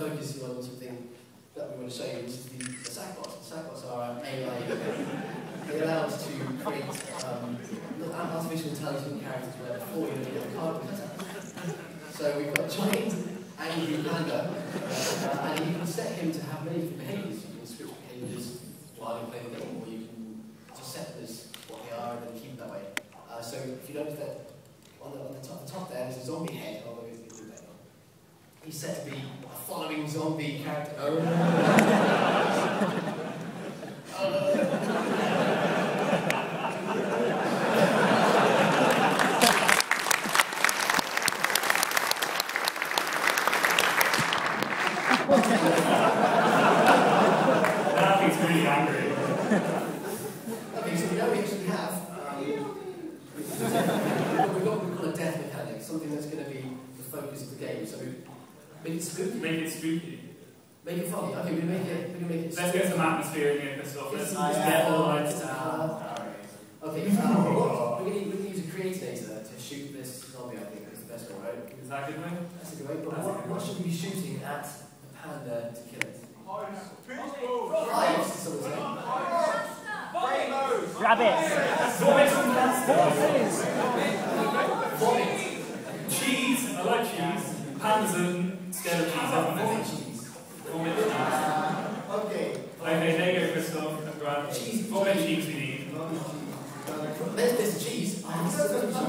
focus you on something that we want to show you, which is the sackbots. The sackbots are AI. They allow us to create artificial intelligent characters where they're for you and get a card cutter. So we've got a giant angry panda, and you can set him to have many different behaviours. You can switch behaviours while you play the game, or you can just set them as what they are and then keep it that way. So if you notice that on the top there, there's a zombie head. Oh, he's set to be a following zombie character. Now he's really angry. Okay, so now we actually have we've got what we call a death mechanic, something that's going to be the focus of the game. So make it spooky. Make it spooky. Make it funny. Okay, we make it. Let's get some atmosphere in here, Christoph. Let's get all the lights down. Okay, we're going to use a creatinator to shoot this zombie. I think that's the best way, right? Is that a good way? That's a good way. But what should we be shooting at the panda to kill it? Hives, someone say. Rabbits. Cheese. I like cheese. Pandas and scared of cheese. Vomit cheese. Vomit cheese. Okay. Okay, there you go, Christoph. That's right. Cheese. Vomit cheese we need. There's cheese.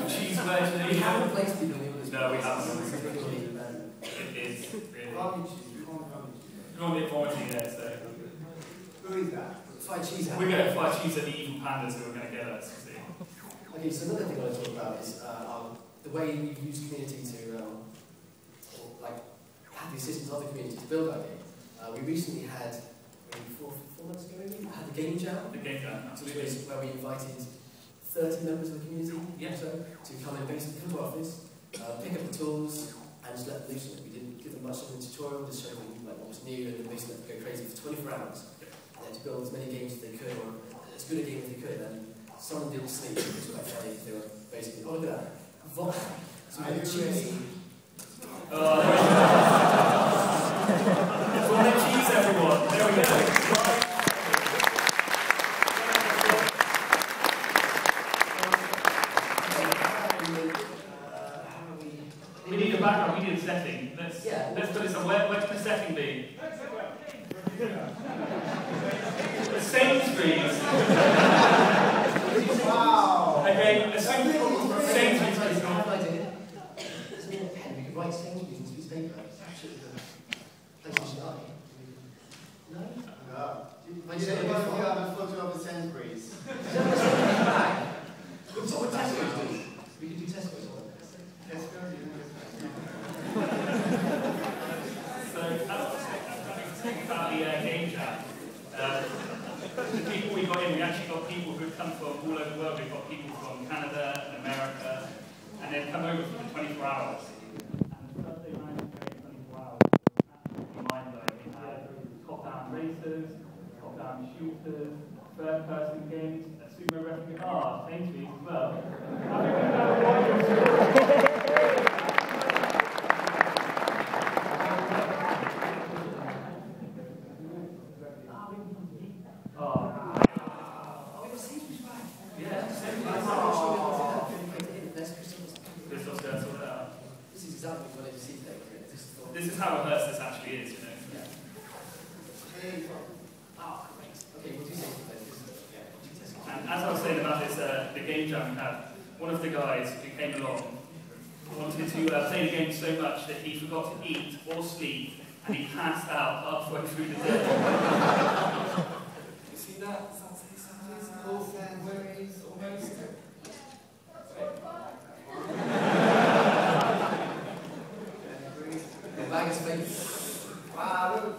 Cheese version. We haven't placed people in this. No, we haven't. It is really. You want a bit vomiting there, so. Who is that? Fried cheese. We're going to fry cheese at the evil pandas who are going to get us, you see. Okay, so another thing I want to talk about is the way we use community to have the assistance of the community to build our game. We recently had, maybe four months ago maybe, had the game jam. The game jam, absolutely. Where we invited 30 members of the community to come and basically come to our office, pick up the tools, and just let them loose. We didn't give them much of a tutorial, just show them what was new, and then basically let them go crazy for 24 hours. To build as many games as they could, or as good a game as they could, and some didn't sleep, which was quite funny, because they were basically, oh look at that, so we had cheese. Vomit cheese, everyone. There we go. We need a background, we need a setting. Let's put it somewhere. Where can the setting be? The Sainsbury's. Wow. Okay, assume Sainsbury's. There's a pen, we could write Sainsbury's on a piece of paper. No? No. Does anyone of you have a photo of the Sainsbury's? What's what Tesco's do? We could do Tesco's on it. Tesco's? So, think about the game jam. The people we got in, we actually got people who've come from all over the world. We've got people from Canada and America, and they've come over for the 24 hours. And the first day we managed to create 24 hours was absolutely mind-blowing. We had top-down racers, top-down shooters, third-person games, a sumo wrestling, Sainsbury's as well. This is how rehearsed this actually is, you know. And as I was saying about this, the game jam we had, one of the guys who came along wanted to play the game so much that he forgot to eat or sleep, and he passed out halfway through the day. You see that? Wow,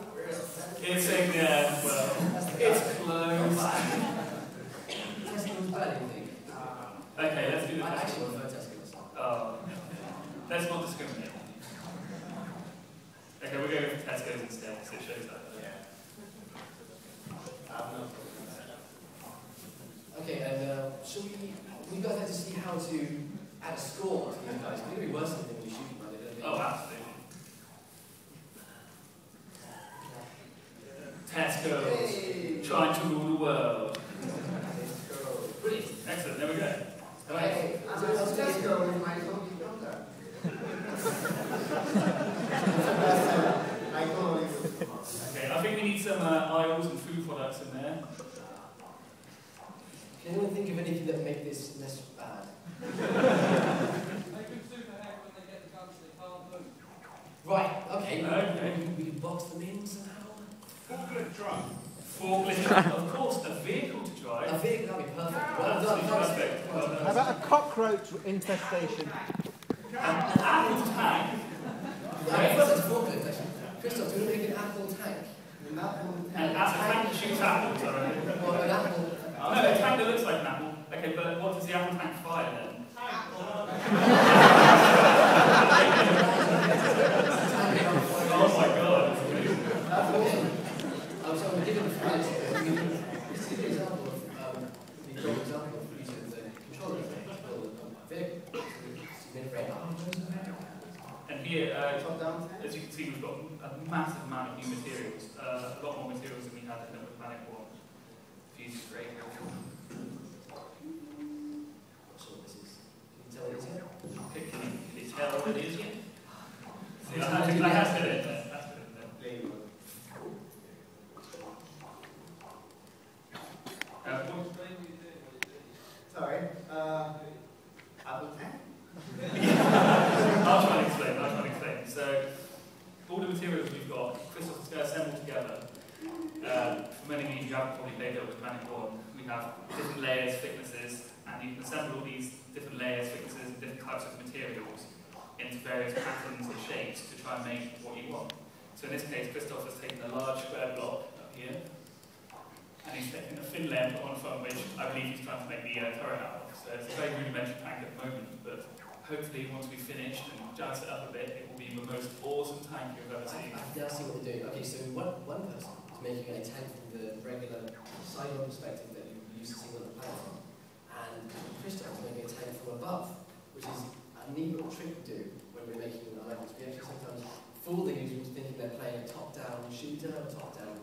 it's in there, well, it's closed. Okay, let's do the test. Oh, let's not discriminate. Okay, we're going for Tesco's instead, so it shows that. Okay, and should we guys like to see how to add a score to these guys? It's going to be worse than when you shoot them, right? Oh, absolutely. Tesco's, trying to rule the world. Brilliant. Excellent, there we go. Hey, Tesco is my zombie brother. I totally would. Okay, I think we need some aisles and food products in there. Can anyone think of anything that would make this less bad? They could super hack when they get the guns, they can't move. Right, okay. Okay. We can box them in somehow. Forklift truck. Forklift truck, of course, a vehicle to drive. A vehicle, that'd be perfect. Well Absolutely done, perfect. Well done. How about a cockroach infestation? An apple tank. Yeah, first it's a forklift, actually. Christoph, do you want to make an apple tank? An apple An apple tank that shoots apples, I reckon. Or an apple... No, a tank that looks like an apple. Okay, but what does the apple tank fire then? Oh my god. That's awesome. So I'm giving the friends, this is an example of, the great example of using the controller to build a vehicle. And here, top down. as you can see, we've got a massive amount of new materials. A lot more materials than we had in the Planet 1. Fuse great. Can you tell what it is yet? See, I have to put it there. Sorry. Apple tank? I'll try and explain. So, all the materials we've got, Christoph is going to assemble together. For many of you who haven't probably played it with Planet 1, we have different layers, thicknesses, and you can assemble all these different layers, thicknesses, and different types of materials into various patterns and shapes to try and make what you want. So in this case, Christoph has taken a large square block up here, and he's taken a thin layer on front, which I believe he's trying to make the turret out of. So it's a very rudimentary tank at the moment, but hopefully once we've finished and jazz it up a bit, it will be the most awesome tank you've ever seen. I can now see what they're doing. Okay, so one person is making a tank from the regular side-on perspective that you used to see on the platform, and Christoph is making a tank from above, which is a neat little trick we do when we're making our levels. We actually sometimes fool the users into thinking they're playing a top-down shooter, a top-down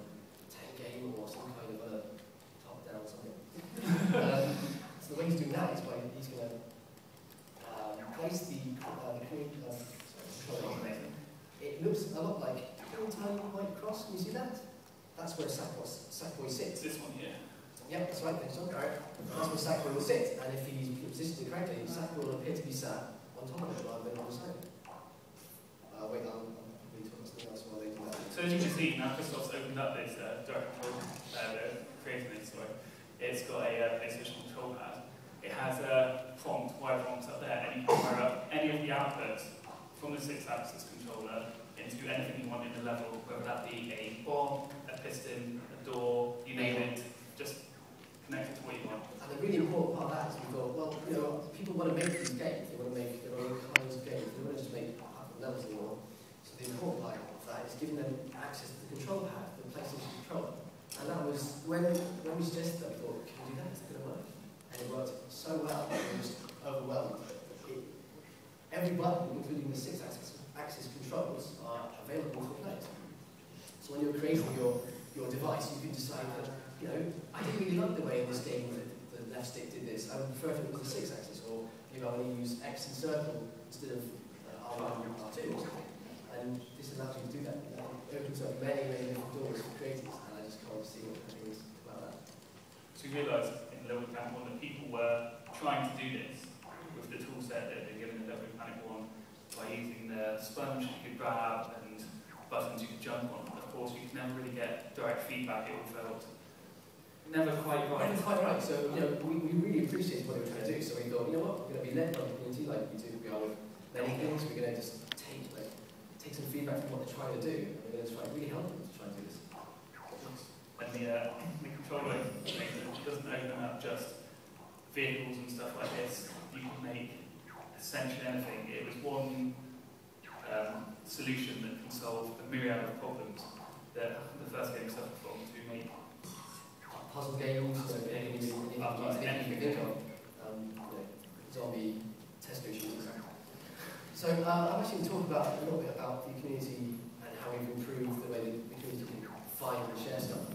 tank game, or some kind of a top-down something. So the way he's doing that is by he's going to place the control. It looks a lot like a little tiny white cross. Can you see that? That's where Sackboy sits. This one here. Yep, that's right, thanks, John. That's where Sackboy will sit, and if he's positioned correctly, Sackboy will appear to be sat on top of it rather than on the side. Wait, I'm going to talk something else while they do that. So as you can see, now Christoph's opened up this direct control, creating this, sorry. It's got a PlayStation control pad. It has a wire prompts up there, and you can fire up any of the outputs from the 6-axis controller into anything you want in the level, whether that be a bomb, a piston, a door, you name it, just connect it to what you want. And the really important part of that is we thought, well, you know, people want to make these games, they want to make their own kinds of games, they want to just make levels anymore. So the important part of that is giving them access to the control pad, the PlayStation controller. And that was, when we suggested that, we thought, can we do that? It's going to work. And it worked so well, that we were just overwhelmed. Every button, including the 6-axis controls, are available for play. So when you're creating your device, you can decide that, you know, I didn't really like the way in this game that the left stick did this. I would prefer if it was the 6-axis, or maybe I want to use X and circle instead of R1 and R2 or something. And this allows you to do that. It opens up many, many different doors for creators, and I just can't see what happens about that. So we realised in the level camp 1 that people were trying to do this with the tool set that they've given in level Planet 1 by using the sponge you could grab and buttons you could jump on. Of course, you could never really get direct feedback. It all felt never quite right. Never quite right. So, you know, we really appreciate what they were trying to do. So we thought, you know what, we're going to be led by the community like we do. We are with many things. We're going to just take some feedback from what they're trying to do, and we're going to try to really help them to try and do this. And the controller doesn't open up just vehicles and stuff like this. You can make essentially anything. It was one solution that can solve a myriad of problems that the first game suffered from to make puzzle games, anything you can think of, zombie Tesco shooters. So I'm actually going to talk about a little bit about the community and how we've improved the way that the community can find share stuff.